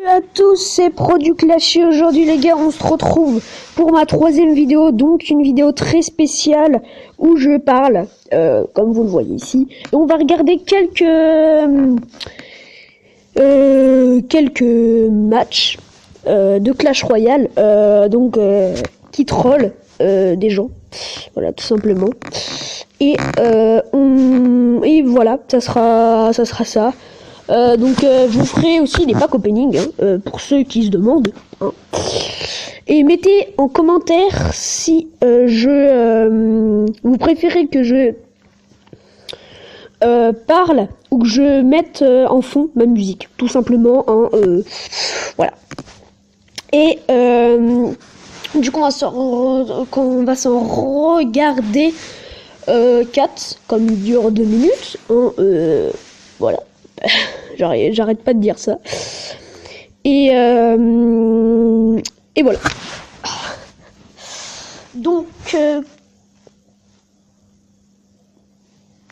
À tous, c'est Produclash. Aujourd'hui les gars, on se retrouve pour ma 3e vidéo, donc une vidéo très spéciale où je parle, comme vous le voyez ici, et on va regarder quelques matchs de Clash Royale, qui troll des gens, voilà, tout simplement. Et voilà, ça sera ça. Je vous ferai aussi des pack opening, pour ceux qui se demandent, hein. Et mettez en commentaire si vous préférez que je parle ou que je mette en fond ma musique, tout simplement, hein, voilà. Et du coup on va s'en regarder 4, comme il dure 2 minutes, hein, voilà. J'arrête pas de dire ça. Et voilà. Donc,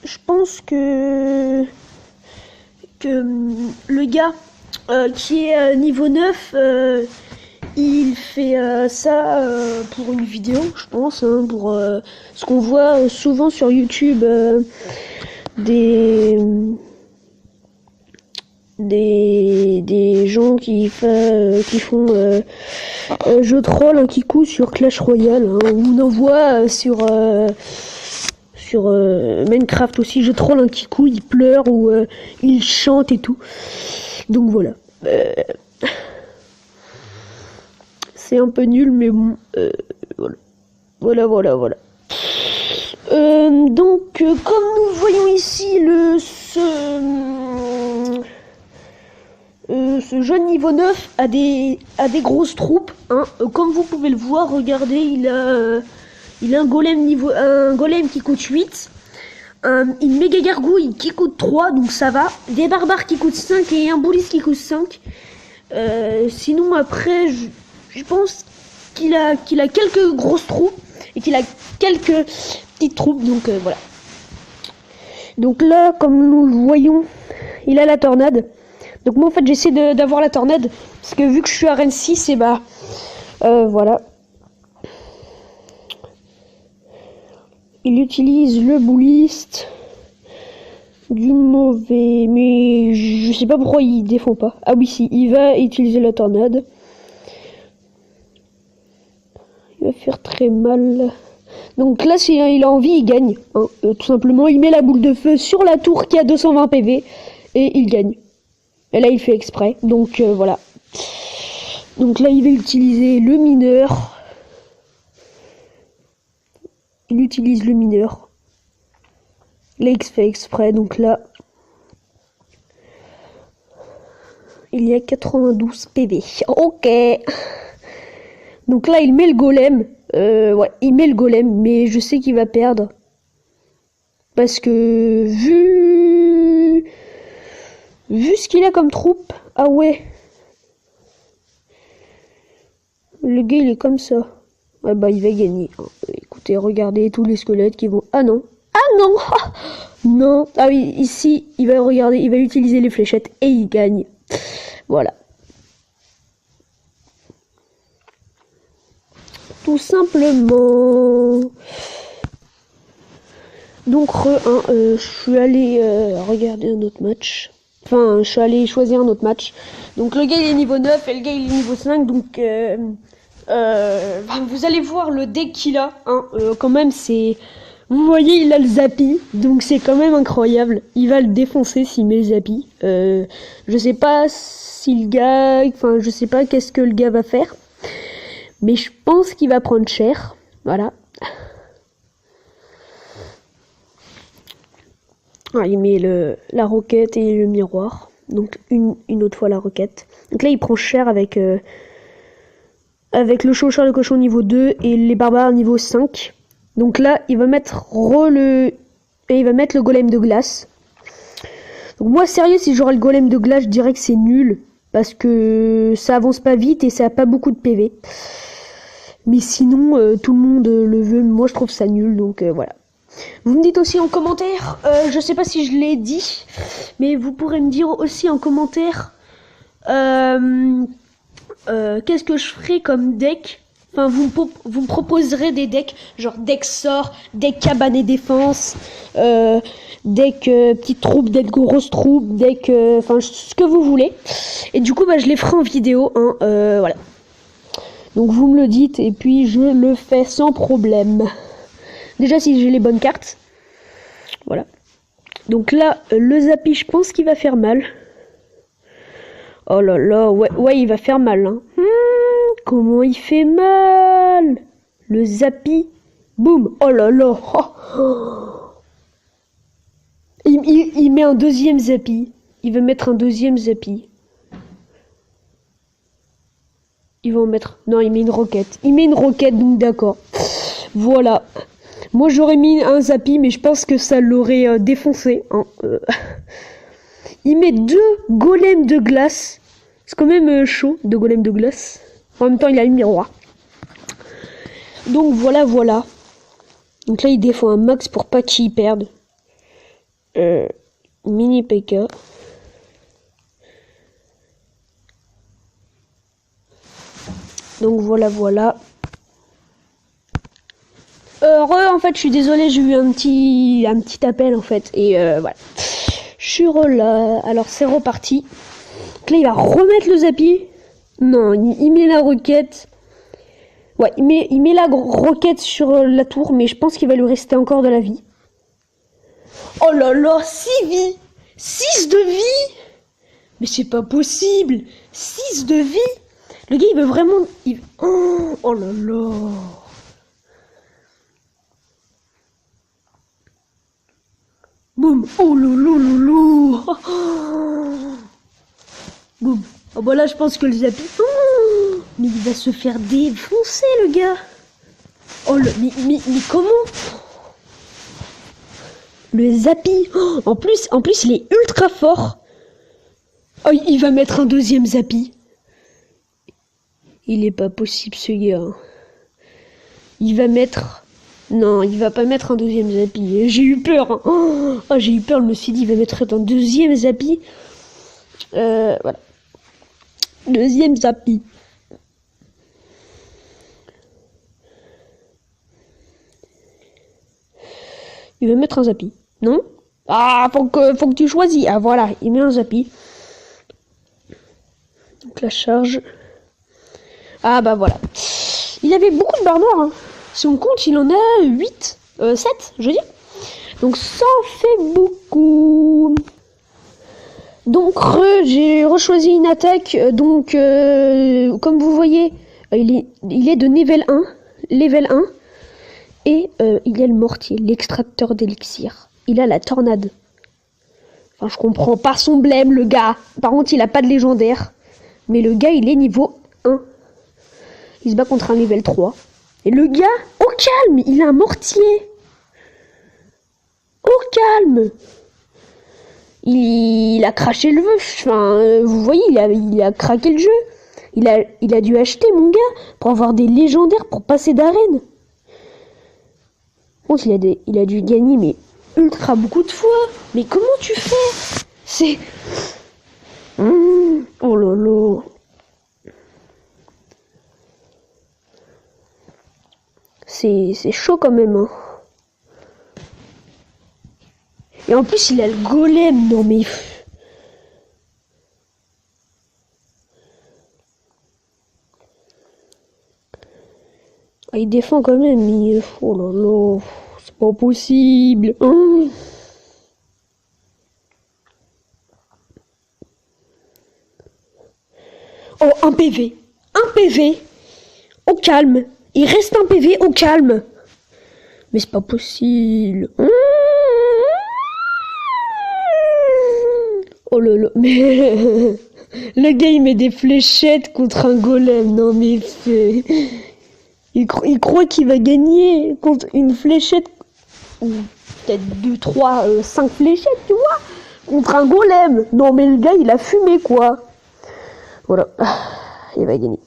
je pense que le gars qui est niveau 9, il fait ça pour une vidéo, je pense, hein, pour ce qu'on voit souvent sur YouTube, des gens qui font jeu troll, hein, qui couent sur Clash Royale, hein, ou on en voit sur Minecraft aussi, jeu troll, hein, qui couent, il pleure ou il chante et tout. Donc voilà. C'est un peu nul, mais bon, voilà. Comme nous voyons ici ce jeune niveau 9 a des grosses troupes, hein. Comme vous pouvez le voir, regardez, il a un golem qui coûte 8, une méga gargouille qui coûte 3, donc ça va, des barbares qui coûtent 5 et un boulis qui coûte 5. Sinon après, je pense qu'il a quelques grosses troupes et qu'il a quelques petites troupes, donc voilà. Donc là, comme nous le voyons, il a la tornade. Donc moi en fait j'essaie d'avoir la tornade, parce que vu que je suis à Rennes 6, et voilà. Il utilise le bouliste, du mauvais, mais je sais pas pourquoi il défend pas. Ah oui, si, il va utiliser la tornade. Il va faire très mal. Donc là, si il a envie, il gagne, hein. Tout simplement, il met la boule de feu sur la tour qui a 220 PV et il gagne. Et là, il fait exprès. Donc voilà. Donc là, il va utiliser le mineur. Il utilise le mineur. Là, il fait exprès. Donc là, il y a 92 PV. Ok. Donc là, il met le golem. Ouais, il met le golem, mais je sais qu'il va perdre. Parce que vu ce qu'il a comme troupe, ah ouais. Le gars, il est comme ça. Ouais, il va gagner. Écoutez, regardez tous les squelettes qui vont... Ah non. Ah non. Non. Ah oui, ici, il va regarder, il va utiliser les fléchettes et il gagne. Voilà. Tout simplement. Donc je suis allé regarder un autre match. Enfin, je suis allé choisir un autre match. Donc le gars il est niveau 9 et le gars il est niveau 5. Donc vous allez voir le deck qu'il a, hein. Quand même c'est... Vous voyez, il a le Zappy, donc c'est quand même incroyable. Il va le défoncer s'il met le Zappy. Je sais pas si le gars... Enfin, je sais pas qu'est-ce que le gars va faire. Mais je pense qu'il va prendre cher. Voilà. Ah, il met la roquette et le miroir. Donc une autre fois la roquette. Donc là, il prend cher avec le chaucheur de cochon niveau 2 et les barbares niveau 5. Donc là, il va mettre le golem de glace. Donc moi, sérieux, si j'aurais le golem de glace, je dirais que c'est nul. Parce que ça avance pas vite et ça a pas beaucoup de PV. Mais sinon, tout le monde le veut. Moi, je trouve ça nul. Donc voilà. Vous me dites aussi en commentaire, je sais pas si je l'ai dit, mais vous pourrez me dire aussi en commentaire Qu'est-ce que je ferai comme deck? Enfin, vous me proposerez des decks, genre deck sort, deck cabane et défense, deck petite troupe, deck grosse troupe, deck, enfin ce que vous voulez. Et du coup, bah, je les ferai en vidéo, hein, voilà. Donc vous me le dites et puis je le fais sans problème. Déjà si j'ai les bonnes cartes, voilà. Donc là, le Zappy, je pense qu'il va faire mal. Oh là là, ouais, il va faire mal, hein. Comment il fait mal! Le Zappy. Boum! Oh là là! Oh. Il met un deuxième Zappy. Il veut mettre un deuxième Zappy. Il va en mettre... Non, il met une roquette. Il met une roquette, donc d'accord. Voilà. Moi, j'aurais mis un Zappy, mais je pense que ça l'aurait défoncé. Hein. Il met 2 golems de glace. C'est quand même chaud, 2 golems de glace. En même temps, il a le miroir. Donc voilà. Donc là, il défend un max pour pas qu'il perde. Mini PK. Donc voilà. En fait, je suis désolée, j'ai eu un petit appel en fait. Et voilà. Je suis là. Alors c'est reparti. Donc là, il va remettre le Zappy. Non, il met la roquette. Ouais, il met la roquette sur la tour, mais je pense qu'il va lui rester encore de la vie. Oh là là, 6 vies! 6 de vie! Mais c'est pas possible! 6 de vie! Le gars, il veut vraiment... Oh là là! Boum! Oh loulou! Boum! Oh bah là, je pense que le Zappy... mais il va se faire défoncer, le gars! Oh, mais comment? Le Zappy! En plus, il est ultra fort! Oh, il va mettre un deuxième Zappy! Il est pas possible, ce gars. Il va mettre... Non, il va pas mettre un deuxième Zappy. J'ai eu peur. Hein. Oh, j'ai eu peur, je me suis dit, il va mettre un deuxième Zappy. Voilà. Deuxième Zappy. Il va mettre un Zappy. Non? Ah, faut que tu choisis. Ah, voilà, il met un Zappy. Donc la charge. Ah, bah voilà. Il avait beaucoup de barres noires. Hein. Si on compte, il en a 8. 7, je veux dire. Donc ça en fait beaucoup. Donc j'ai rechoisi une attaque. Donc comme vous voyez, il est de level 1. Et il a le mortier, l'extracteur d'élixir. Il a la tornade. Enfin, je comprends pas son blême, le gars. Par contre, il a pas de légendaire. Mais le gars, il est niveau 1. Il se bat contre un level 3. Et le gars, au calme, il a un mortier. Au calme. Il a craché le jeu. Enfin, vous voyez, il a craqué le jeu. Il a dû acheter, mon gars, pour avoir des légendaires pour passer d'arène. Bon, il a dû gagner, mais ultra beaucoup de fois. Mais comment tu fais? C'est... Oh là là. C'est chaud quand même. Hein. Et en plus, il a le golem. Non mais... Ah, il défend quand même. Mais... Oh là là. C'est pas possible. Hein. Oh, un PV. Un PV. Au calme. Il reste un PV au calme. Mais c'est pas possible. Oh là là. Mais... Le gars, il met des fléchettes contre un golem. Non mais... Il croit qu'il va gagner contre une fléchette. Ou peut-être 2, 3, 5 fléchettes, tu vois. Contre un golem. Non mais le gars, il a fumé quoi. Voilà. Il va gagner.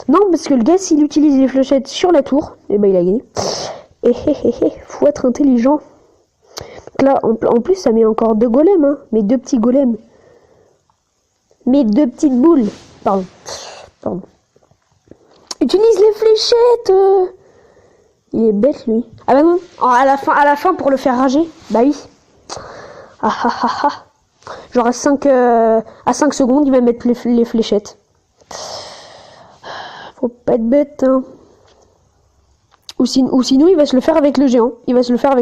Non, parce que le gars, s'il utilise les fléchettes sur la tour, eh ben il a gagné. Faut être intelligent. Donc là, en plus, ça met encore 2 golems, hein, mais 2 petits golems. Mes 2 petites boules. Pardon. Utilise les fléchettes. Il est bête, lui. Ah bah non. Oh, à la fin, pour le faire rager. Bah oui. Ah ah ah ah. Genre à 5 secondes, il va mettre les fléchettes. Faut pas être bête, hein. Ou sinon, il va se le faire avec le géant. Il va se le faire.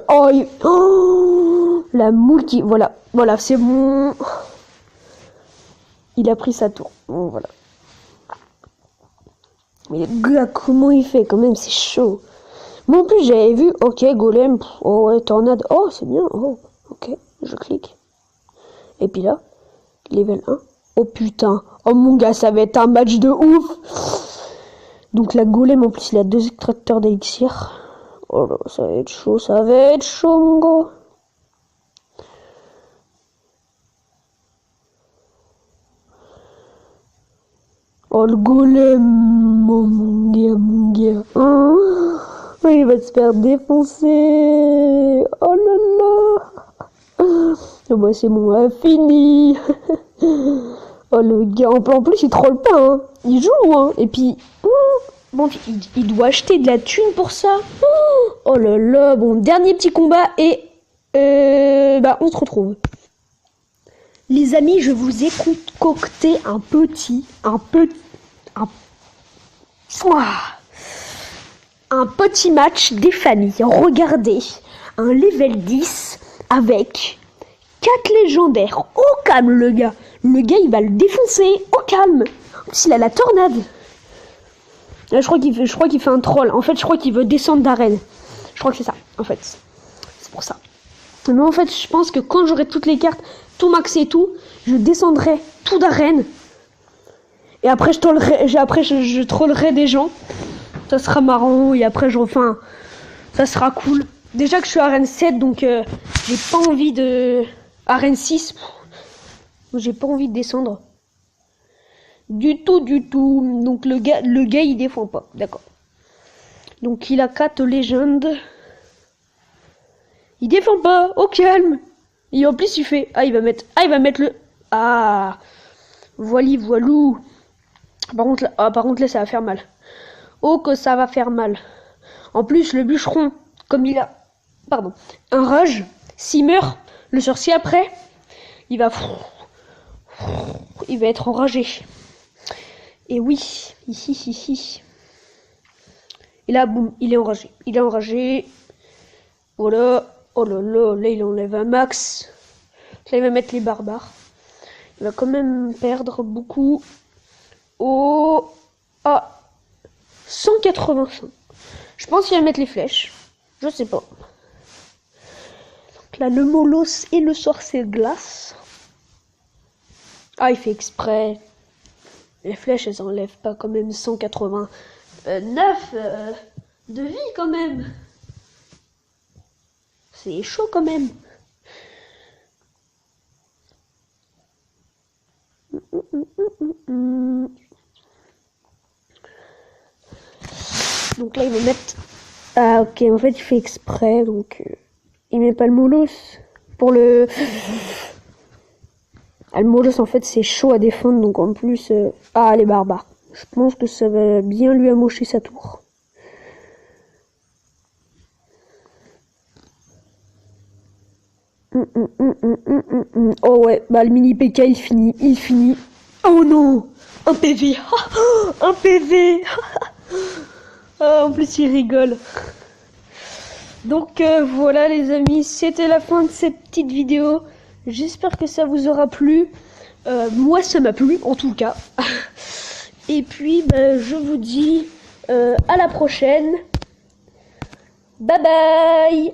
Oh, la moule qui... Voilà, c'est bon. Il a pris sa tour. Bon, voilà. Mais le gars, comment il fait quand même, c'est chaud. Moi en plus, j'avais vu, ok, golem, oh ouais, tornade, oh, c'est bien, oh, ok, je clique. Et puis là, level 1. Oh putain, oh mon gars, ça va être un match de ouf. Donc la golem, en plus, il a 2 extracteurs d'élixir. Oh là, ça va être chaud, mon gars. Oh le golem, oh mon gars. Oh, il va se faire défoncer. Oh là là. Oh, bah c'est bon, fini. Oh le gars, en plus il troll pas, hein. Il joue, hein. Et puis, bon, il doit acheter de la thune pour ça. Oh là là, bon, dernier petit combat et bah on se retrouve. Les amis, je vous ai concocté un petit match des familles. Regardez, un level 10 avec 4 légendaires. Au calme, le gars. Le gars, il va le défoncer. Au calme. En plus, il a la tornade. Là, je crois qu'il fait un troll. En fait, je crois qu'il veut descendre d'arène. Je crois que c'est ça, en fait. C'est pour ça. Mais en fait, je pense que quand j'aurai toutes les cartes, tout maxé et tout, je descendrai tout d'arène. Et après, je trollerai des gens. Ça sera marrant. Et après, ça sera cool. Déjà que je suis à arène 7, donc j'ai pas envie de... Arène 6, j'ai pas envie de descendre. Du tout. Donc le gars, il défend pas. D'accord. Donc il a 4 légendes. Il défend pas. Au calme. Et en plus, il fait... il va mettre le... Voilou. Par contre, là, ça va faire mal. Oh, que ça va faire mal. En plus, le bûcheron, comme il a... un rage, s'il meurt, le sorcier après, il va être enragé. Et oui. Et là, boum, il est enragé. Voilà. Oh là là, là, il enlève un max. Là, il va mettre les barbares. Il va quand même perdre beaucoup. Oh, 185. Je pense qu'il va mettre les flèches. Je sais pas. Donc là, le Molos et le sorcier de glace. Il fait exprès. Les flèches, elles enlèvent pas quand même 189 de vie quand même. C'est chaud quand même. Donc là, il va mettre... ok, en fait, il fait exprès, donc... il met pas le Molos pour le... le Molos, en fait, c'est chaud à défendre, donc en plus... les barbares. Je pense que ça va bien lui amocher sa tour. Oh ouais, le mini PK, il finit. Oh non, un PV. Un PV. En plus, il rigole. Donc voilà les amis, c'était la fin de cette petite vidéo. J'espère que ça vous aura plu. Moi, ça m'a plu, en tout cas. Et puis, je vous dis à la prochaine. Bye bye.